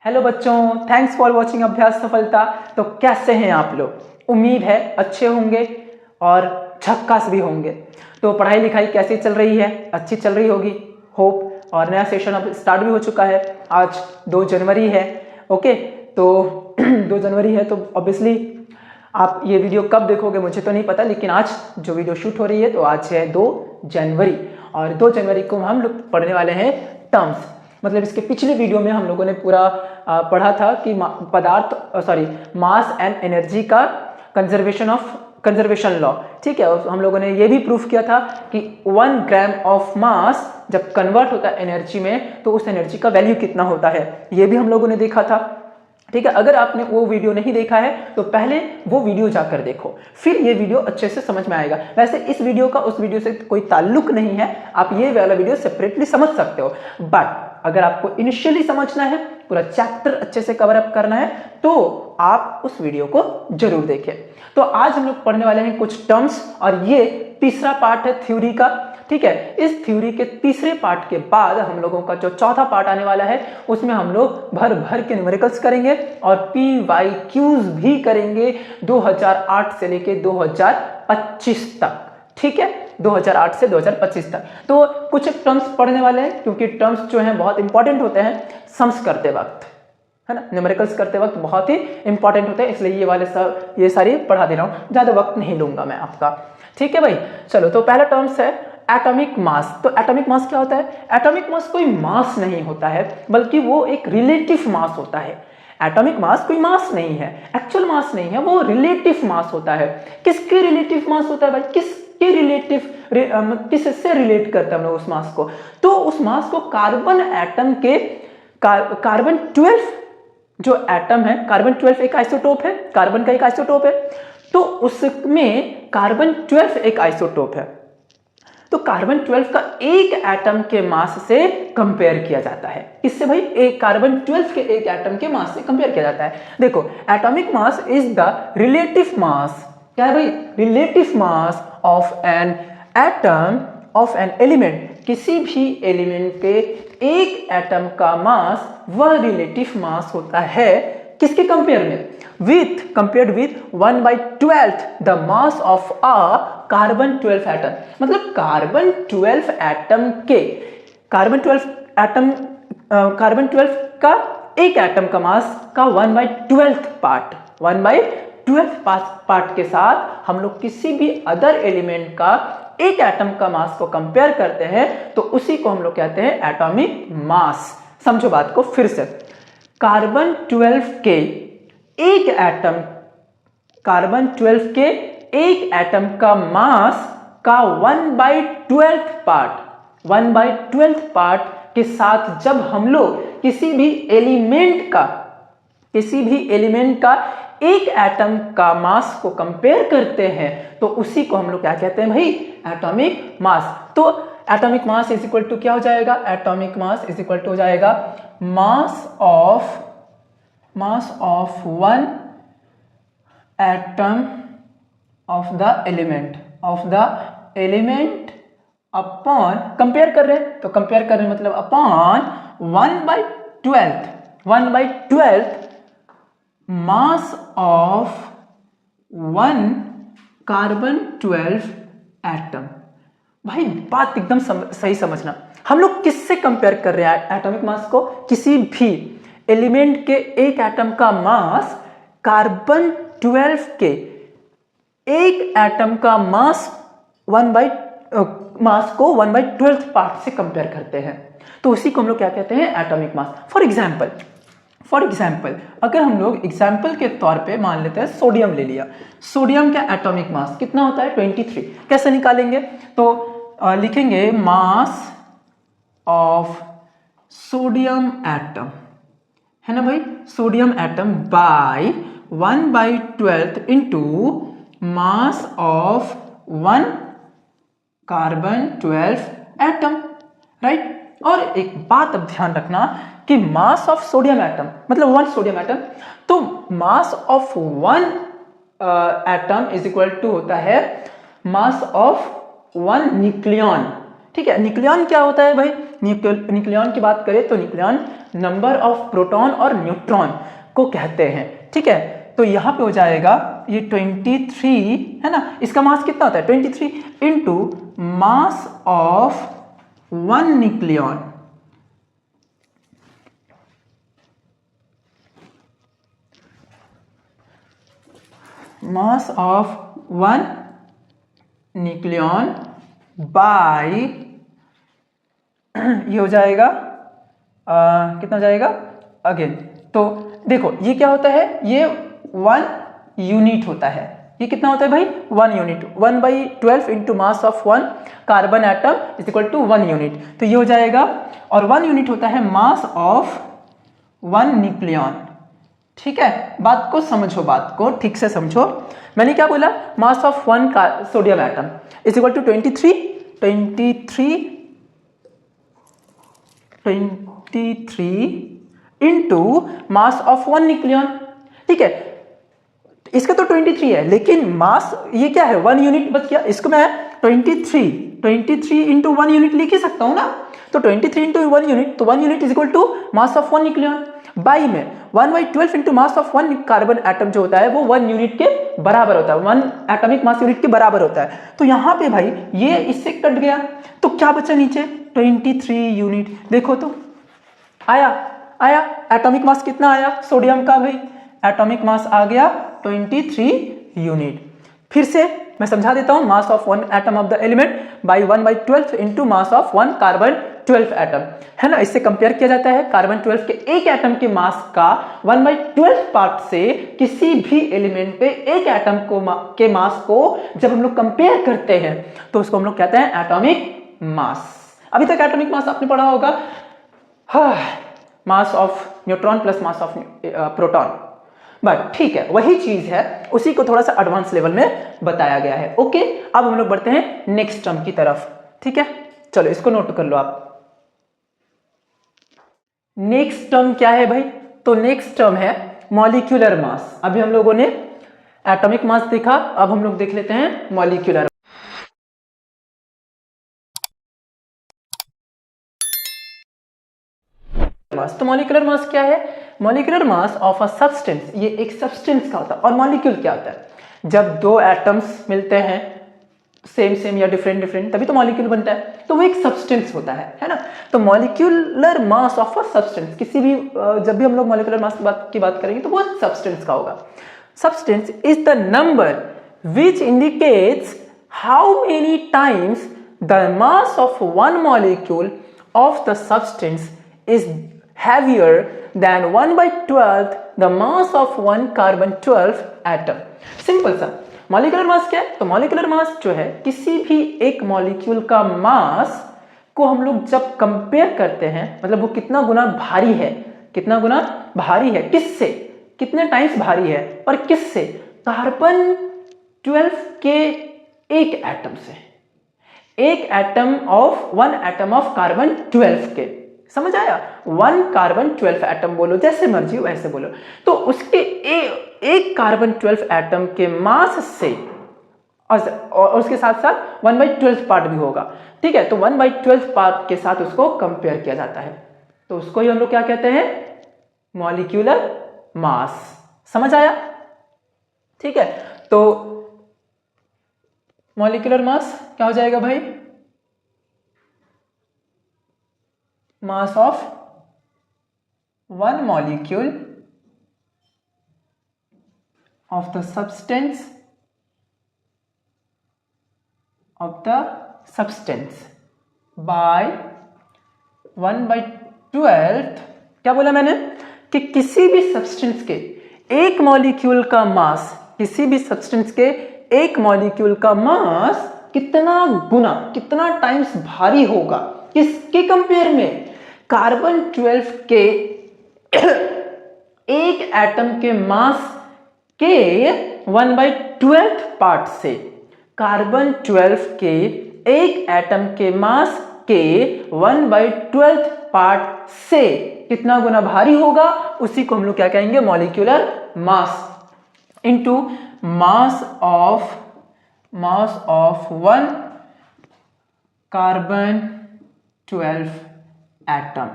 Hello बच्चों, thanks for watching अभ्यास सफलता। तो कैसे हैं आप लोग? उम्मीद है अच्छे होंगे और झक्कास भी होंगे। तो पढ़ाई लिखाई कैसी चल रही है? अच्छी चल रही होगी, होप। और नया सेशन अब स्टार्ट भी हो चुका है। आज 2 जनवरी है। ओके, तो 2 जनवरी है तो ऑब्वियसली आप ये वीडियो कब देखोगे मुझे तो नहीं पता, लेकिन आज जो वीडियो शूट हो रही है तो आज है 2 जनवरी। और 2 जनवरी को हम लोग पढ़ने वाले हैं टर्म्स। मतलब इसके पिछले वीडियो में हम लोगों ने पूरा पढ़ा था कि मास एंड एनर्जी का कंजर्वेशन लॉ। ठीक है, और हम लोगों ने ये भी प्रूफ किया था कि 1 ग्राम ऑफ मास जब कन्वर्ट होता है एनर्जी में तो उस एनर्जी का वैल्यू कितना होता है, ये भी हम लोगों ने देखा था। ठीक है, अगर आपने वो वीडियो नहीं देखा है तो पहले वो वीडियो जाकर देखो, फिर ये वीडियो अच्छे से समझ में आएगा। वैसे इस वीडियो का उस वीडियो से कोई ताल्लुक नहीं है, आप ये वाला वीडियो सेपरेटली समझ सकते हो। बट अगर आपको इनिशियली समझना है, पूरा चैप्टर अच्छे से कवर अप करना है, तो आप उस वीडियो को जरूर देखें। तो आज हम लोग पढ़ने वाले हैं कुछ टर्म्स, और ये तीसरा पार्ट है थ्योरी का। ठीक है, इस थ्योरी के तीसरे पार्ट के बाद हम लोगों का जो चौथा पार्ट आने वाला है उसमें हम लोग भर भर के न्यूमेरिकल्स करेंगे और PYQs भी करेंगे 2008 से लेके 2025 तक। ठीक है, 2008 से 2025 तक। तो कुछ टर्म्स पढ़ने वाले हैं, क्योंकि टर्म्स जो हैं बहुत इंपॉर्टेंट होते हैं सम्स करते वक्त, है ना, न्यूमेरिकल्स करते वक्त बहुत ही इंपॉर्टेंट होते हैं, इसलिए ये सारी पढ़ा दे रहा हूं, ज्यादा वक्त नहीं लूंगा मैं आपका। ठीक है भाई, चलो। तो पहला टर्म्स है एटॉमिक मास। तो एटॉमिक मास क्या होता है? एटॉमिक मास कोई मास नहीं होता है, बल्कि वो एक रिलेटिव मास होता है। एटॉमिक मास कोई मास नहीं है, एक्चुअल मास नहीं है, वो रिलेटिव मास होता है। किसके रिलेटिव मास होता है भाई? किसके रिलेटिव, किससे रिलेट करते हैं हम लोग उस मास को? तो उस मास को कार्बन एटम के कार्बन 12 जो एटम है, कार्बन 12 एक आइसोटोप है, कार्बन का एक आइसोटोप है, तो उसमें कार्बन 12 एक आइसोटोप है। तो कार्बन 12 का एक एटम के मास से कंपेयर किया जाता है। इससे भाई एक कार्बन 12 के एक एटम के मास से कंपेयर किया जाता है। देखो, atomic mass is the relative mass. क्या है भाई? Relative mass of an atom of an element. किसी भी एलिमेंट के एक एटम का मास वह रिलेटिव मास होता है। किसके कंपेयर में? Compared with 1/12 the mass of a carbon 12 atom. मतलब कार्बन 12 एटम का एक एटम का मास का 1/12 पार्ट के साथ हम लोग किसी भी अदर एलिमेंट का एक एटम का मास को कंपेयर करते हैं, तो उसी को हम लोग कहते हैं एटॉमिक मास। समझो बात को फिर से। कार्बन 12 के एक एटम का मास का 1/12 पार्ट के साथ जब हम लोग किसी भी एलिमेंट का एक एटम का मास को कंपेयर करते हैं, तो उसी को हम लोग क्या कहते हैं भाई? Atomic mass. तो atomic mass is equal to क्या हो जाएगा? Atomic mass is equal to हो जाएगा mass of one atom of the element upon, compare कर रहे हैं तो कंपेयर कर रहे हैं मतलब upon 1/12 mass of 1 carbon 12 atom. भाई बात एकदम सही समझना। हम लोग किससे कंपेयर कर रहे हैं एटॉमिक मास को? किसी भी एलिमेंट के एक एटम का मास कार्बन 12 के एक एटम का मास को 1/12 पार्ट से कंपेयर करते हैं, तो उसी को हम लोग क्या कहते हैं? Atomic mass. फॉर एग्जाम्पल अगर हम लोग एग्जाम्पल के तौर पे मान लेते हैं सोडियम ले लिया। सोडियम का एटॉमिक मास कितना होता है? 23। कैसे निकालेंगे? तो लिखेंगे मास ऑफ सोडियम एटम, है ना भाई, sodium atom by 1/12 into mass of 1 carbon 12 atom, right. और एक बात अब ध्यान रखना कि मास ऑफ सोडियम एटम मतलब 1 सोडियम एटम, तो mass of 1 atom is equal to होता है मास ऑफ 1 न्यूक्लियन। ठीक है। न्यूक्लियन क्या होता है भाई? न्यूक्लियन की बात करें तो न्यूक्लियन नंबर ऑफ प्रोटॉन और न्यूट्रॉन को कहते हैं, ठीक है। तो यहाँ पे हो जाएगा ये 23 है ना, इसका मास कितना होता है 23 into mass of one nucleon, mass of one nucleon by ये हो जाएगा कितना हो जाएगा अगेन। तो देखो ये क्या होता है, ये 1 यूनिट होता है। ये कितना होता है भाई 1 unit, 1/12 into mass of 1 carbon atom is equal to 1 unit. तो ये हो जाएगा, और 1 यूनिट होता है मास ऑफ 1 न्यूक्लियन, ठीक है। बात को समझो, बात को ठीक से समझो। मैंने क्या बोला, mass of 1 sodium atom is equal to 23 into mass of 1 nucleon, ठीक है। इसका तो 23 है, लेकिन मास ये क्या है 1 यूनिट बच गया, इसको मैं 23 इंटू 1 यूनिट लिख ही सकता हूं ना। तो 23 इंटू 1 यूनिट, तो 1 unit is equal to mass of 1 nucleon by में 1/12 into mass of 1 carbon atom जो होता है वो 1 यूनिट के बराबर होता है, 1 एटॉमिक मास यूनिट के बराबर होता है। तो यहां पे भाई ये इससे कट गया, तो क्या बचा नीचे 23 यूनिट। देखो तो आया एटॉमिक मास कितना आया सोडियम का भाई, एटॉमिक मास आ गया 23 यूनिट। फिर से मैं समझा देता हूं, मास of 1 atom of the element by 1/12 into mass of 1 carbon 12 atom, है ना। इससे कंपेयर किया जाता है कार्बन 12 के एक एटम के मास का 1/12 पार्ट से किसी भी एलिमेंट पे एक एटम के मास को जब हम लोग कंपेयर करते हैं तो उसको हम लोग कहते हैं एटॉमिक मास। अभी तक एटॉमिक मास आपने पढ़ा होगा, mass of neutron plus mass of proton, but ठीक है वही चीज है, उसी को थोड़ा सा एडवांस लेवल में बताया गया है। ओके, अब हम लोग बढ़ते हैं नेक्स्ट टर्म की तरफ, ठीक है। चलो इसको नोट कर लो आप। नेक्स्ट टर्म क्या है भाई, तो नेक्स्ट टर्म है मॉलिक्यूलर मास। अभी हम लोगों ने एटॉमिक मास देखा, अब हम लोग देख लेते हैं मॉलिक्यूलर मास। तो मॉलिक्यूलर मास क्या है, molecular mass of a substance, ये एक सब्सटेंस का होता है। और मॉलिक्यूल क्या होता है, जब दो एटम्स मिलते हैं सेम या डिफरेंट तभी तो मॉलिक्यूल बनता है, तो वो एक सब्सटेंस होता है ना। तो molecular mass of a substance, किसी भी जब भी हम लोग मॉलिक्यूलर मास की बात करेंगे तो वो सब्सटेंस का होगा। Substance is the number which indicates how many times the mass of one molecule of the substance is heavier than 1/12 the mass of one carbon 12 atom। Simple सा मॉलिक्यूलर मास क्या है, तो मॉलिक्यूलर मास जो है किसी भी एक molecule का मास को हम लोग जब कंपेयर करते हैं, मतलब वो कितना गुना भारी है, कितना गुना भारी है, किससे, कितने टाइम्स भारी है, और किससे, कार्बन 12 के एक एटम से, एक atom of 1 atom of carbon 12 के, समझ आया। 1 कार्बन 12 एटम बोलो, जैसे मर्जी वैसे बोलो। तो उसके एक कार्बन 12 एटम के मास से और उसके साथ साथ 1/12 पार्ट भी होगा, ठीक है। तो 1/12 पार्ट के साथ उसको कंपेयर किया जाता है, तो उसको ही हम लोग क्या कहते हैं, मॉलिक्यूलर मास। समझ आया, ठीक है। तो मॉलिक्यूलर मास क्या हो जाएगा भाई, mass of one molecule of the substance by 1/12। क्या बोला मैंने कि किसी भी सब्सटेंस के एक मॉलिक्यूल का मास, किसी भी सब्सटेंस के एक मॉलिक्यूल का मास कितना गुना, कितना टाइम्स भारी होगा, किसके कंपेयर में, कार्बन 12 के एक एटम के मास के 1/12 पार्ट से, कार्बन 12 के एक एटम के मास के 1/12 पार्ट से कितना गुना भारी होगा, उसी को हम लोग क्या कहेंगे, molecular mass into mass of 1 carbon 12 atom.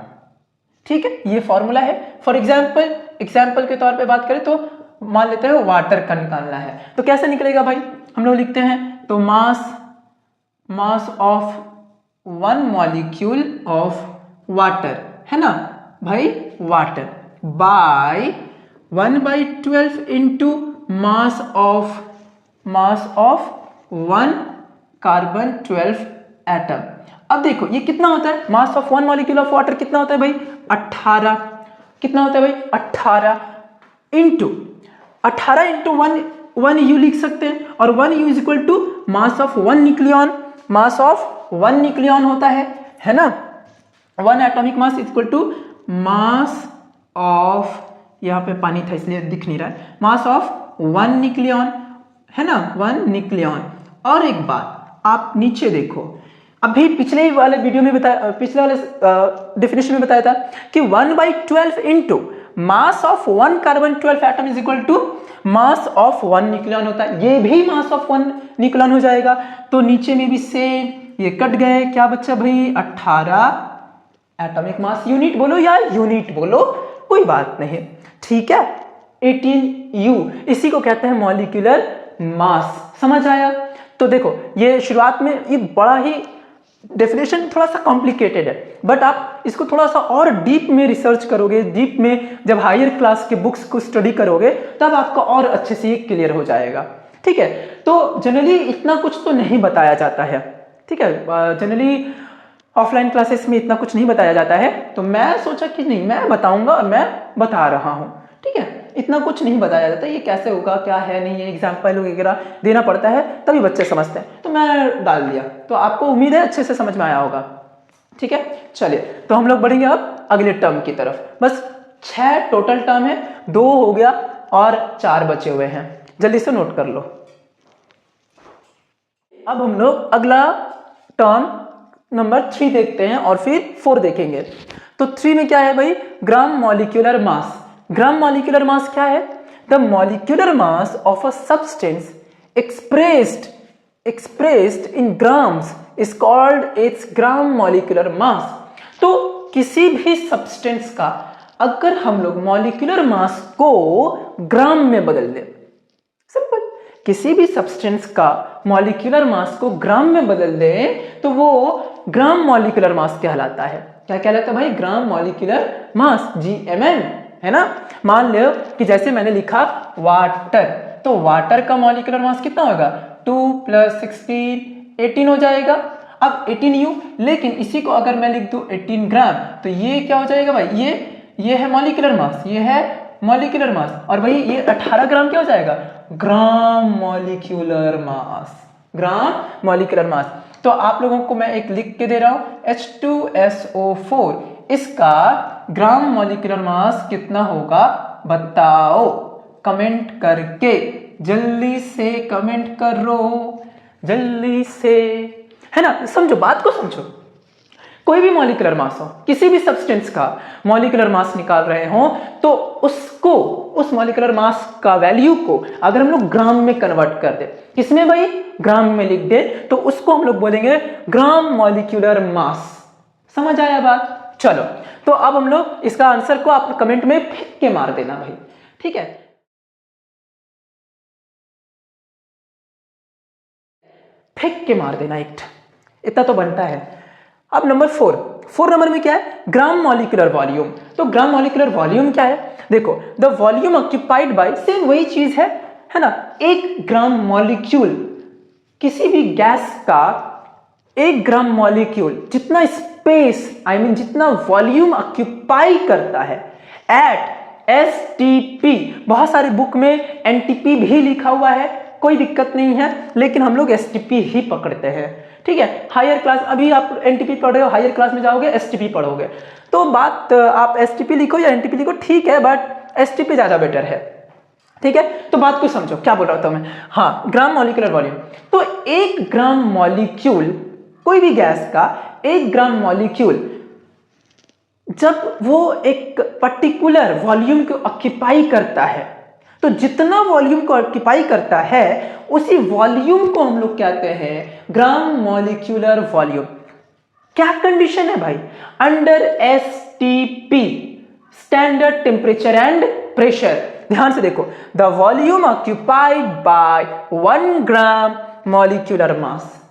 ठीक है, ये फॉर्मूला है। फॉर एग्जाम्पल के तौर पे बात करें तो मान लेते हैं वाटर का निकालना है, तो कैसे निकलेगा भाई, हम लोग लिखते हैं तो mass of 1 molecule of water, है ना भाई, water bye 1/12 into mass of 1 carbon 12 atom. अब देखो ये कितना होता है, मास ऑफ 1 मॉलिक्यूल ऑफ वाटर कितना होता है भाई, 18। कितना होता है भाई, 18 इंटू 1 यू लिख सकते हैं, और 1 u is equal to mass of 1 nucleon. Mass of 1 nucleon होता है ना, 1 atomic mass equal to mass of, यहाँ पे पानी था इसलिए दिख नहीं रहा है, मास ऑफ 1 न्यूक्लियन, है ना, 1 न्यूक्लियन। और एक बात आप नीचे देखो, अभी पिछले वाले वीडियो में बताया, पिछले वाले डेफिनेशन में बताया था कि 1/12 into mass of 1 carbon 12 atom is equal to mass of 1 nucleon होता है। ये भी मास ऑफ 1 न्यूक्लियन हो जाएगा, तो नीचे में भी सेम, ये कट गए, क्या बच्चा भाई, 18 एटॉमिक मास। यूनिट बोलो या यूनिट बोलो, कोई बात नहीं, ठीक है। 18U इसी को कहते हैं मॉलिक्यूलर मास। समझ आया? तो देखो ये शुरुआत में ये बड़ा ही डेफिनेशन थोड़ा सा कॉम्प्लिकेटेड है, बट आप इसको थोड़ा सा और डीप में रिसर्च करोगे, डीप में जब हायर क्लास के बुक्स को स्टडी करोगे तब आपको और अच्छे से ये क्लियर हो जाएगा। ठीक है, तो जनरली इतना कुछ तो नहीं बताया जाता है, ठीक है, जनरली ऑफलाइन क्लासेस में इतना कुछ नहीं बताया जाता है, तो मैं सोचा कि नहीं मैं बताऊंगा और मैं बता रहा हूं। ठीक है, इतना कुछ नहीं बताया जाता, ये कैसे होगा क्या है नहीं है, एग्जाम्पल वगैरह देना पड़ता है तभी बच्चे समझते हैं, तो मैं डाल दिया, तो आपको उम्मीद है अच्छे से समझ में आया होगा। ठीक है, चलिए तो हम लोग बढ़ेंगे अब अगले टर्म की तरफ। बस 6 टोटल टर्म है, 2 हो गया और 4 बचे हुए हैं, जल्दी से नोट कर लो। अब हम लोग अगला टर्म नंबर 3 देखते हैं और फिर 4 देखेंगे। तो 3 में क्या है भाई, gram molecular mass. Gram molecular mass क्या है, the molecular mass of a substance expressed in grams is called its gram molecular mass. तो किसी भी सब्सटेंस का अगर हम लोग मॉलिक्यूलर मास को ग्राम में बदल दें, सिंपल, किसी भी सब्सटेंस का मॉलिक्यूलर मास को ग्राम में बदल दें तो वो ग्राम मॉलिक्यूलर मास कहलाता है। क्या कहलाता है भाई, ग्राम मॉलिक्यूलर मास, GMM, है ना। मान लो कि जैसे मैंने लिखा वाटर, तो वाटर का मॉलिक्यूलर मास कितना होगा, 2 + 16 18 हो जाएगा। अब 18U, लेकिन इसी को अगर मैं लिख दूं 18 ग्राम, तो ये क्या हो जाएगा भाई, ये है मॉलिक्यूलर मास, ये है मॉलिक्यूलर मास, और भाई ये 18 ग्राम क्या हो जाएगा, gram molecular mass, gram molecular mass. तो आप लोगों को मैं एक लिख के दे रहा हूं, H2SO4, इसका ग्राम मॉलिक्यूलर मास कितना होगा बताओ, कमेंट करके, जल्दी से कमेंट करो, जल्दी से, है ना। समझो, बात को समझो, कोई भी मॉलिक्यूलर मास हो, किसी भी सब्सटेंस का मॉलिक्यूलर मास निकाल रहे हो, तो उसको, उस मॉलिक्यूलर मास का वैल्यू को अगर हम लोग ग्राम में कन्वर्ट कर दे, किसमें भाई, ग्राम में लिख दे, तो उसको हम लोग बोलेंगे ग्राम मॉलिक्यूलर मास। समझ आया बात? चलो, तो अब हम लोग इसका आंसर को आप कमेंट में फेंक के मार देना भाई, ठीक है। फेंक के मार देना, इतना तो बनता है। अब नंबर 4 नंबर में क्या है, ग्राम मॉलिक्यूलर वॉल्यूम। तो ग्राम मॉलिक्यूलर वॉल्यूम क्या है, देखो, the volume occupied by, same वही चीज है ना, 1 ग्राम मॉलिक्यूल, किसी भी गैस का 1 ग्राम मॉलिक्यूल जितना स्पेस, जितना वॉल्यूम ऑक्यूपाई करता है एट STP, बहुत सारे बुक में NTP भी लिखा हुआ है, कोई दिक्कत नहीं है, लेकिन हम लोग STP ही पकड़ते हैं, ठीक है। हायर क्लास, अभी आप NTP पढ़ रहे हो, हायर क्लास में जाओगे STP पढ़ोगे, तो बात आप STP लिखो या NTP लिखो, ठीक है, बट STP ज्यादा बेटर है, ठीक है। तो बात को समझो, क्या बोल रहा था मैं, हाँ, ग्राम मॉलिक्यूलर वॉल्यूम। तो 1 ग्राम मॉलिक्यूल, कोई भी गैस का 1 ग्राम मॉलिक्यूल, जब वो एक पर्टिकुलर वॉल्यूम को ऑक्यूपाई करता है, तो जितना वॉल्यूम को ऑक्यूपाई करता है उसी वॉल्यूम को हम लोग कहते हैं ग्राम मॉलिक्यूलर वॉल्यूम। क्या कंडीशन है भाई? Under STP, standard temperature and pressure. ध्यान से देखो, the volume occupied by 1 gram molecular mass,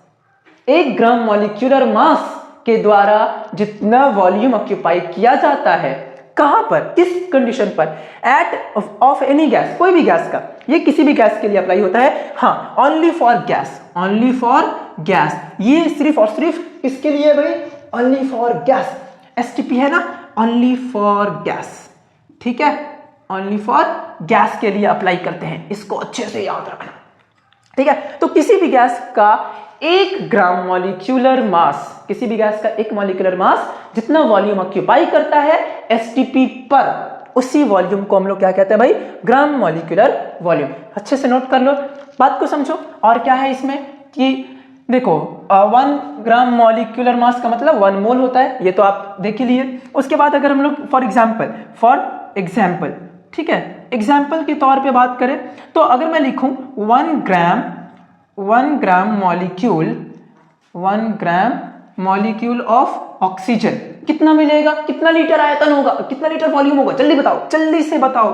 1 gram molecular mass के द्वारा जितना वॉल्यूम ऑक्यूपाई किया जाता है, कहां पर, किस कंडीशन पर, एट ऑफ एनी गैस, कोई भी गैस का, ये किसी भी गैस के लिए अप्लाई होता है, हाँ, only for gas, only for gas, ये सिर्फ और सिर्फ किसके लिए भाई? Only for gas. एसटीपी है ना, ओनली फॉर गैस, ठीक है, ओनली फॉर गैस के लिए अप्लाई करते हैं, इसको अच्छे से याद रखना, ठीक है। तो किसी भी गैस का 1 ग्राम मॉलिक्यूलर मास, किसी भी गैस का 1 मॉलिक्यूलर मास जितना वॉल्यूम ऑक्यूपाई करता है एसटीपी पर, उसी वॉल्यूम को हम लोग क्या कहते हैं भाई? Gram molecular volume. अच्छे से नोट कर लो, बात को समझो। और क्या है इसमें कि देखो 1 ग्राम मॉलिक्यूलर मास का मतलब 1 मोल होता है, ये तो आप देख ही लिए। उसके बाद अगर हम लोग फॉर एग्जाम्पल, ठीक है, एग्जाम्पल के तौर पे बात करें तो अगर मैं लिखूं 1 ग्राम मॉलिक्यूल ऑफ ऑक्सीजन, कितना मिलेगा? कितना लीटर आयतन होगा, कितना लीटर वॉल्यूम होगा? जल्दी बताओ, जल्दी से बताओ,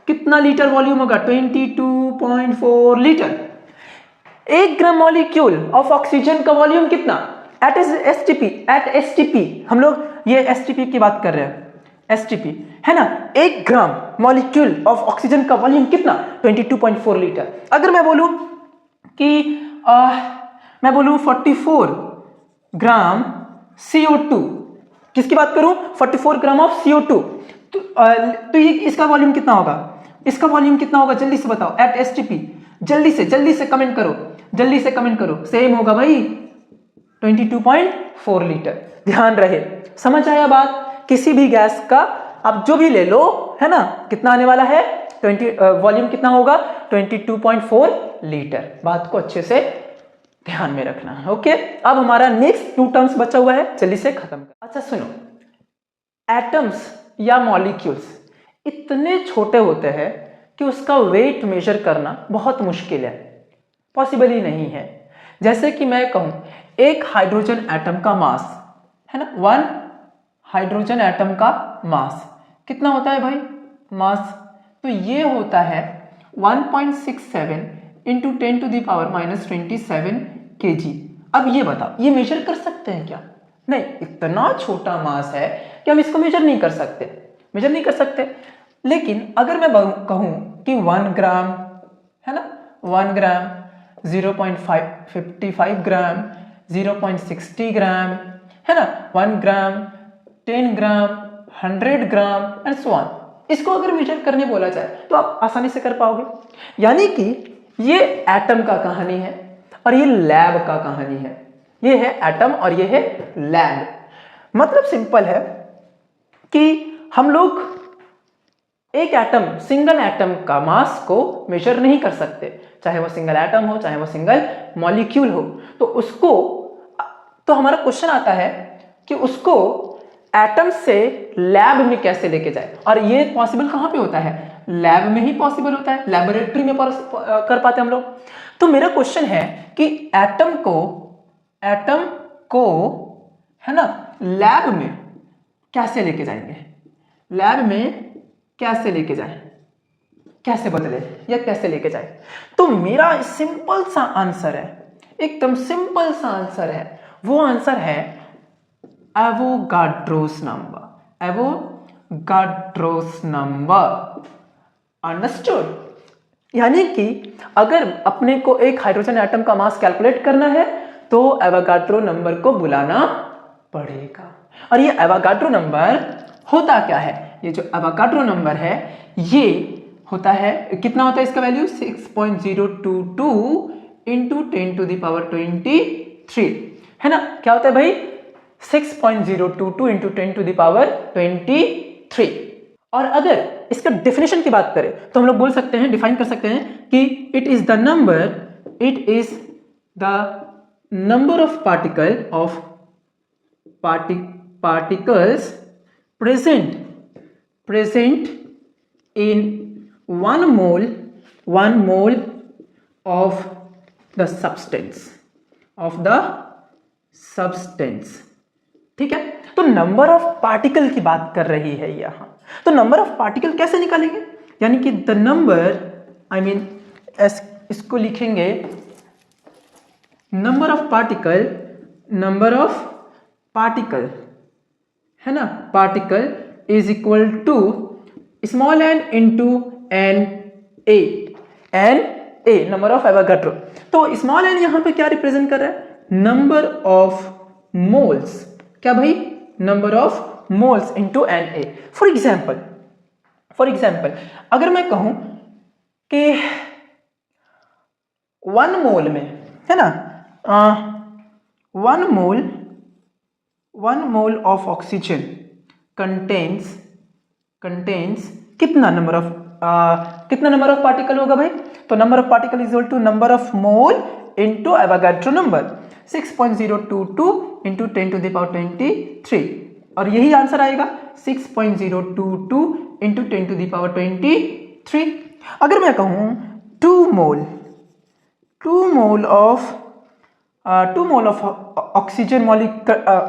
कितना लीटर वॉल्यूम होगा? 22.4 litre. 1 gram molecule of oxygen का वॉल्यूम कितना? एट एसटीपी, हम लोग ये एसटीपी की बात कर रहे हैं, एसटीपी है ना। 1 ग्राम मॉलिक्यूल ऑफ ऑक्सीजन का वॉल्यूम कितना? 22.4 लीटर। अगर मैं बोलूं कि मैं बोलूं 44 ग्राम CO2, किसकी बात करूं? 44 ग्राम ऑफ CO2, तो ये इसका वॉल्यूम कितना होगा? इसका वॉल्यूम कितना होगा? जल्दी से बताओ, एट एसटीपी, जल्दी से कमेंट करो, जल्दी से कमेंट करो। सेम होगा भाई 22.4 लीटर। ध्यान रहे, समझ आया बात? किसी भी गैस का आप जो भी ले लो, है ना, कितना आने वाला है? वॉल्यूम कितना होगा? 22.4 लीटर। बात को अच्छे से ध्यान में रखना है, ओके। अब हमारा नेक्स्ट 2 टर्म्स बचा हुआ है, जल्दी से खत्म कर। अच्छा सुनो, एटम्स या मॉलिक्यूल्स इतने छोटे होते हैं कि उसका वेट मेजर करना बहुत मुश्किल है, पॉसिबल ही नहीं है। जैसे कि मैं कहूं एक हाइड्रोजन एटम का मास, है ना, 1 हाइड्रोजन एटम का मास कितना होता है भाई? मास तो ये होता है 1.67 इंटू 10⁻⁻27 kg। अब ये बताओ, ये मेजर कर सकते हैं क्या? नहीं, इतना छोटा मास है कि हम इसको मेजर नहीं कर सकते, लेकिन अगर मैं कहूं कि 1 ग्राम, है ना, 1 ग्राम, 0.55 ग्राम, 0.60 ग्राम, है ना, 1 ग्राम, 10 ग्राम, 100 ग्राम एंड सो ऑन, इसको अगर मेजर करने बोला जाए तो आप आसानी से कर पाओगे। यानी कि ये एटम का कहानी है और ये लैब का कहानी है। ये है एटम और ये है लैब। मतलब सिंपल है कि हम लोग एक एटम, सिंगल एटम का मास को मेजर नहीं कर सकते, चाहे वो सिंगल एटम हो, चाहे वो सिंगल मॉलिक्यूल हो। तो हमारा क्वेश्चन आता है कि उसको एटम से लैब में कैसे लेके जाए, और ये पॉसिबल कहां पे होता है? लैब में ही पॉसिबल होता है, लैबोरेटरी में कर पाते हम लोग। तो मेरा क्वेश्चन है कि एटम को है ना लैब में कैसे लेके जाएंगे, लैब में कैसे लेके जाए, कैसे बदले या कैसे लेके जाए? तो मेरा सिंपल सा आंसर है, एकदम सिंपल सा आंसर है, वो आंसर है एवोगाड्रोस नंबर। अंडरस्टूड? यानी कि अगर अपने को एक हाइड्रोजन एटम का मास कैलकुलेट करना है तो एवोगाड्रो नंबर को बुलाना पड़ेगा। और ये एवोगाड्रो नंबर होता क्या है? ये जो एवोगाड्रो नंबर है ये होता है, कितना होता है इसका वैल्यू? 6.022 इंटू 10⁻23, है ना। क्या होता है भाई? 6.022 इंटू 10⁻23। और अगर इसका डेफिनेशन की बात करें तो हम लोग बोल सकते हैं, डिफाइन कर सकते हैं कि it is the number of particles present in 1 mole of the substance ठीक है, तो नंबर ऑफ पार्टिकल की बात कर रही है यहाँ। तो नंबर ऑफ पार्टिकल कैसे निकालेंगे, यानी कि द नंबर इसको लिखेंगे नंबर ऑफ पार्टिकल है ना, particle is equal to small n into n a number of Avogadro. तो स्मॉल एन यहां पे क्या रिप्रेजेंट कर रहा है, नंबर ऑफ मोल्स, क्या भाई, number of moles into n a. For example अगर मैं कहूं कि 1 मोल में है ना, 1 मोल ऑफ ऑक्सीजन कंटेन्स कितना नंबर ऑफ पार्टिकल होगा भाई, तो number of particle is equal to number of mole into Avogadro number 6.022 into 10 to the power 23, और यही आंसर आएगा 6.022 इंटू 10 to the power 23। अगर मैं कहूं 2 मोल ऑफ ऑक्सीजन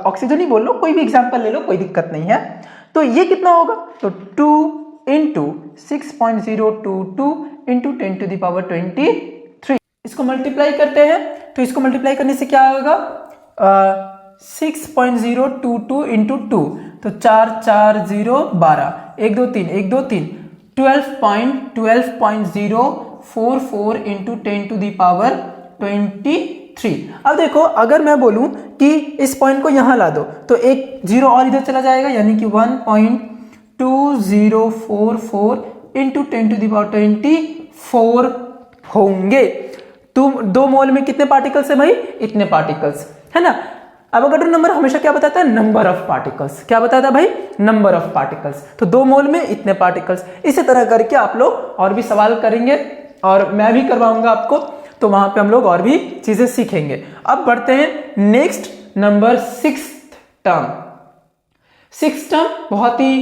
ऑक्सीजन ही बोल लो, कोई भी एग्जांपल ले लो, कोई दिक्कत नहीं है। तो ये कितना होगा, तो 2 into 6.022 into 10 to the power 23। इसको मल्टीप्लाई करते हैं, तो इसको मल्टीप्लाई करने से क्या होगा, 6.022 इंटू 2, तो 4 4 0 12, 1 2 3 1 2 3 12.044 इंटू 10 to the power 23। अब देखो अगर मैं बोलूं कि इस पॉइंट को यहां ला दो, तो एक जीरो और इधर चला जाएगा, यानी कि 1.2044 इंटू 10 to the power 24 होंगे। तुम 2 मोल में कितने पार्टिकल्स है भाई, इतने पार्टिकल्स है ना। एवोगाड्रो नंबर हमेशा क्या बताता है, नंबर ऑफ पार्टिकल्स, क्या बताता है भाई, नंबर ऑफ पार्टिकल्स। तो 2 मोल में इतने पार्टिकल्स। इसी तरह करके आप लोग और भी सवाल करेंगे और मैं भी करवाऊंगा आपको, तो वहां पे हम लोग और भी चीजें सीखेंगे। अब बढ़ते हैं next number 6th term. 6th term बहुत ही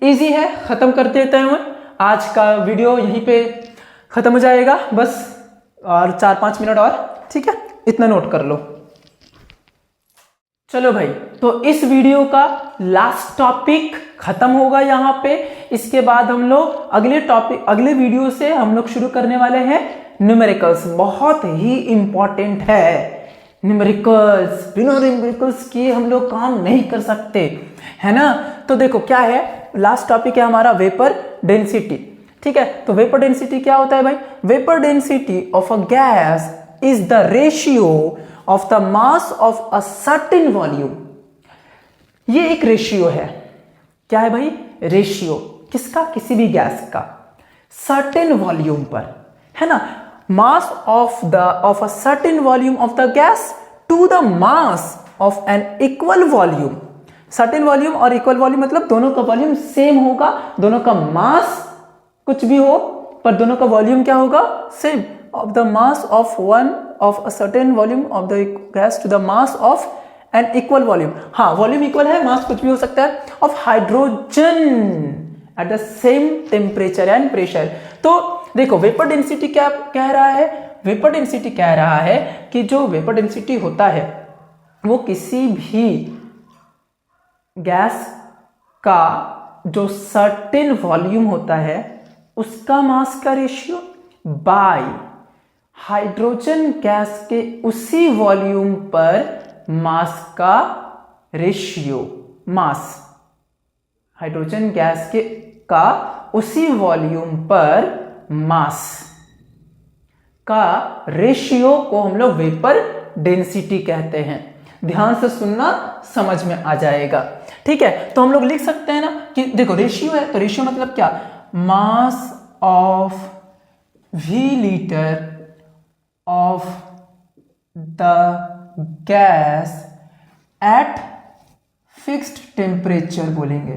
इजी है, खत्म कर देते हैं। आज का वीडियो यहीं पे खत्म हो जाएगा, बस और 4-5 मिनट और, ठीक है, इतना नोट कर लो। चलो भाई, तो इस वीडियो का लास्ट टॉपिक खत्म होगा यहाँ पे। इसके बाद हम लोग अगले वीडियो से हम लोग शुरू करने वाले हैं न्यूमेरिकल्स। बहुत ही इंपॉर्टेंट है न्यूमेरिकल्स, बिना न्यूमेरिकल्स के हम लोग काम नहीं कर सकते, है ना। तो देखो क्या है, लास्ट टॉपिक है हमारा वेपर डेंसिटी, ठीक है। तो वेपर डेंसिटी क्या होता है भाई, vapour density of a gas is the ratio of the mass of a certain volume. ये एक रेशियो है, क्या है भाई, रेशियो किसका, किसी भी गैस का सर्टेन वॉल्यूम पर, है ना। Mass of a certain volume of the gas to the mass of an equal volume. Certain volume और इक्वल वॉल्यूम मतलब दोनों का वॉल्यूम सेम होगा, दोनों का मास कुछ भी हो पर दोनों का वॉल्यूम क्या होगा, same. Of the mass of a certain volume of the gas to the mass of an equal volume। हाँ, वॉल्यूम इक्वल है, मास कुछ भी हो सकता है, of hydrogen at the same temperature and pressure. तो देखो वेपर डेंसिटी क्या कह रहा है, वेपर डेंसिटी कह रहा है कि जो वेपर डेंसिटी होता है वो किसी भी गैस का जो सर्टेन वॉल्यूम होता है उसका मास का रेशियो बाय हाइड्रोजन गैस के उसी वॉल्यूम पर मास का रेशियो, मास हाइड्रोजन गैस के का उसी वॉल्यूम पर मास का रेशियो को हम लोग वेपर डेंसिटी कहते हैं। ध्यान से सुनना, समझ में आ जाएगा, ठीक है। तो हम लोग लिख सकते हैं ना कि देखो रेशियो है, तो रेशियो मतलब क्या, mass of V litre of the gas at fixed temperature बोलेंगे,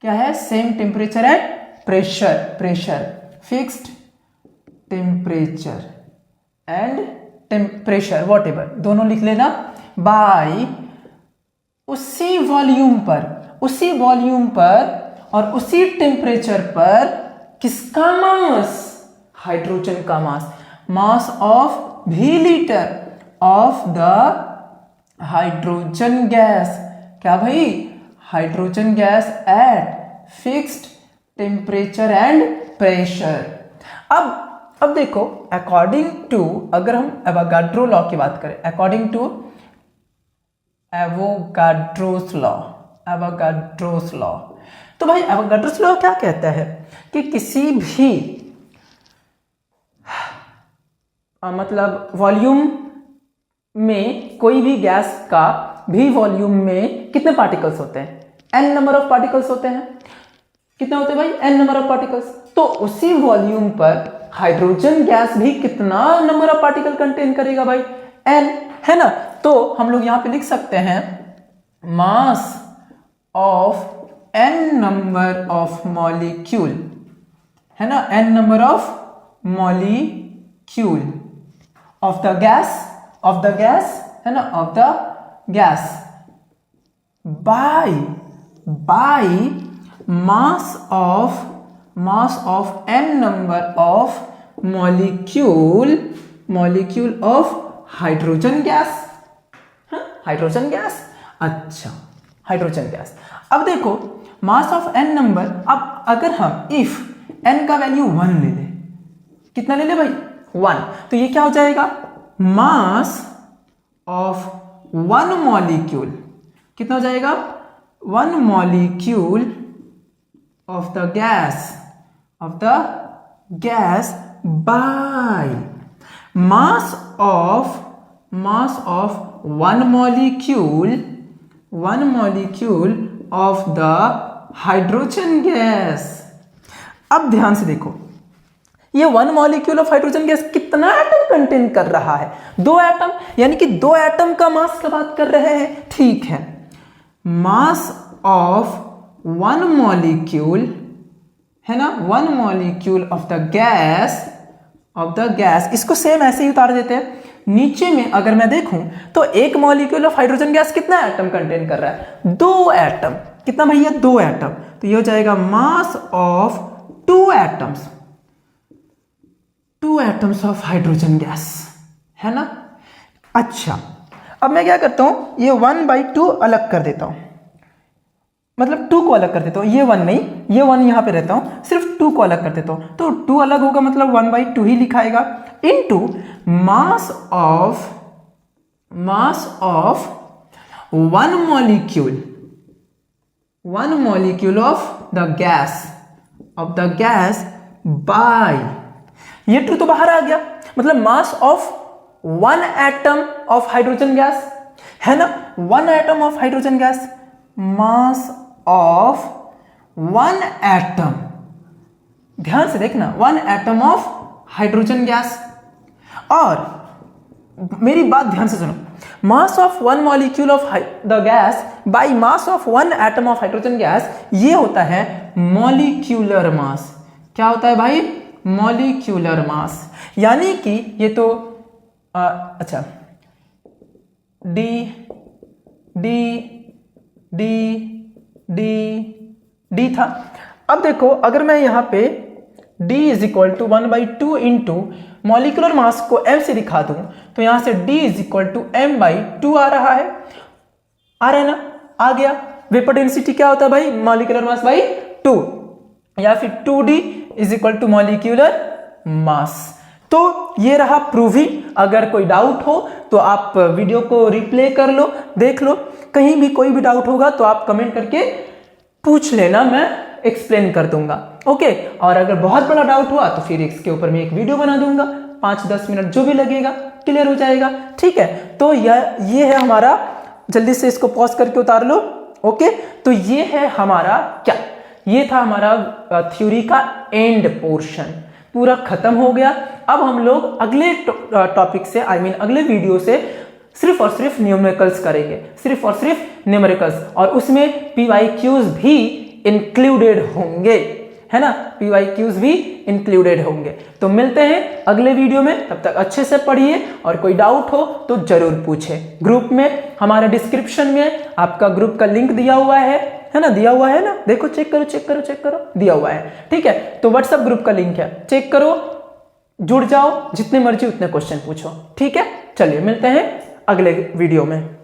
क्या है, same temperature and pressure fixed temperature and pressure what ever, दोनों लिख लेना, बाय उसी वॉल्यूम पर और उसी टेम्परेचर पर किसका मास, हाइड्रोजन का mass of V litre of the hydrogen gas क्या भाई, hydrogen gas at fixed temperature and pressure. अब देखो, अकॉर्डिंग टू, अगर हम एवोगाड्रो लॉ की बात करें, अकॉर्डिंग टू एवोगाड्रोस लॉ, तो भाई एवोगाड्रोस लॉ क्या कहता है कि किसी भी मतलब वॉल्यूम में कोई भी गैस का भी वॉल्यूम में कितने पार्टिकल्स होते हैं, n नंबर ऑफ पार्टिकल्स होते हैं। कितने होते हैं भाई, n नंबर ऑफ पार्टिकल्स। तो उसी वॉल्यूम पर हाइड्रोजन गैस भी कितना नंबर ऑफ पार्टिकल कंटेन करेगा भाई, n, है ना। तो हम लोग यहां पे लिख सकते हैं mass of n number of molecule, है ना, n number of molecule of the gas, है ना, of the gas by mass of n number of molecule of hydrogen gas, hydrogen gas. अच्छा, हाइड्रोजन गैस। अब देखो मास ऑफ n नंबर, अब अगर हम इफ n का वैल्यू 1 ले ले, कितना ले ले भाई, 1, तो ये क्या हो जाएगा, मास ऑफ 1 मॉलिक्यूल, कितना हो जाएगा, 1 molecule of the gas by mass of 1 molecule of the hydrogen gas. अब ध्यान से देखो, ये 1 मॉलिक्यूल ऑफ हाइड्रोजन गैस कितना एटम कंटेन कर रहा है, 2 एटम, यानी कि 2 एटम का मास का बात कर रहे हैं। ठीक है, मास ऑफ 1 मॉलिक्यूल, है ना, 1 मॉलिक्यूल ऑफ द गैस, इसको सेम ऐसे ही उतार देते हैं। नीचे में अगर मैं देखूं तो एक मॉलिक्यूल ऑफ हाइड्रोजन गैस कितना एटम कंटेन कर रहा है, 2 एटम। कितना भैया, 2 एटम। तो ये हो जाएगा mass of 2 atoms of hydrogen gas, है ना। अच्छा, अब मैं क्या करता हूं, ये 1/2 अलग कर देता हूं, मतलब 2 को अलग कर देता हूं, ये 1 नहीं, ये 1 यहां पे रहता हूं, सिर्फ 2 को अलग कर देता हूं। तो 2 अलग होगा मतलब 1/2 ही लिखाएगा, into mass of 1 molecule of the gas by, ये 2 तो बाहर आ गया, मतलब mass of 1 atom of hydrogen gas, है ना, 1 atom of hydrogen gas, mass of 1 atom, ध्यान से देखना, 1 एटम ऑफ हाइड्रोजन गैस। और मेरी बात ध्यान से सुनो, मास of 1 molecule of the gas by mass of 1 atom of hydrogen gas, ये होता है मॉलिक्यूलर मास। क्या होता है भाई, मॉलिक्यूलर मास। यानी कि ये तो अच्छा, डी था। अब देखो, अगर मैं यहां पे D is equal to 1/2 into molecular mass को m से दिखा दूं, तो यहां से D is equal to m/2 आ रहा है, ना, आ गया। वेपर डेंसिटी क्या होता है भाई, मॉलिकुलर मास बाई 2, या फिर 2D is equal to molecular mass. तो ये रहा प्रूविंग। अगर कोई डाउट हो तो आप वीडियो को रिप्ले कर लो, देख लो, कहीं भी कोई भी डाउट होगा तो आप कमेंट करके पूछ लेना, मैं एक्सप्लेन कर दूंगा। ओके, और अगर बहुत बड़ा डाउट हुआ तो फिर इसके ऊपर मैं एक वीडियो बना दूंगा, 5-10 मिनट जो भी लगेगा, क्लियर हो जाएगा। ठीक है, तो ये है हमारा, जल्दी से इसको पॉज करके उतार लो। ओके, तो ये है हमारा क्या, ये था हमारा थ्योरी का एंड पोर्शन, पूरा खत्म हो गया। अब हम लोग अगले टॉपिक से, अगले वीडियो से सिर्फ और सिर्फ न्यूमेरिकल्स करेंगे, सिर्फ और सिर्फ न्यूमेरिकल्स, और उसमें PYQs भी इंक्लूडेड होंगे, है ना, PYQs भी इंक्लूडेड होंगे। तो मिलते हैं अगले वीडियो में, तब तक अच्छे से पढ़िए, और कोई डाउट हो तो जरूर पूछे। ग्रुप में, हमारे डिस्क्रिप्शन में आपका ग्रुप का लिंक दिया हुआ है ना, दिया हुआ है ना, देखो, चेक करो, दिया हुआ है। ठीक है, तो व्हाट्सएप ग्रुप का लिंक है, चेक करो, जुड़ जाओ, जितने मर्जी उतने क्वेश्चन पूछो। ठीक है, चलिए मिलते हैं अगले वीडियो में।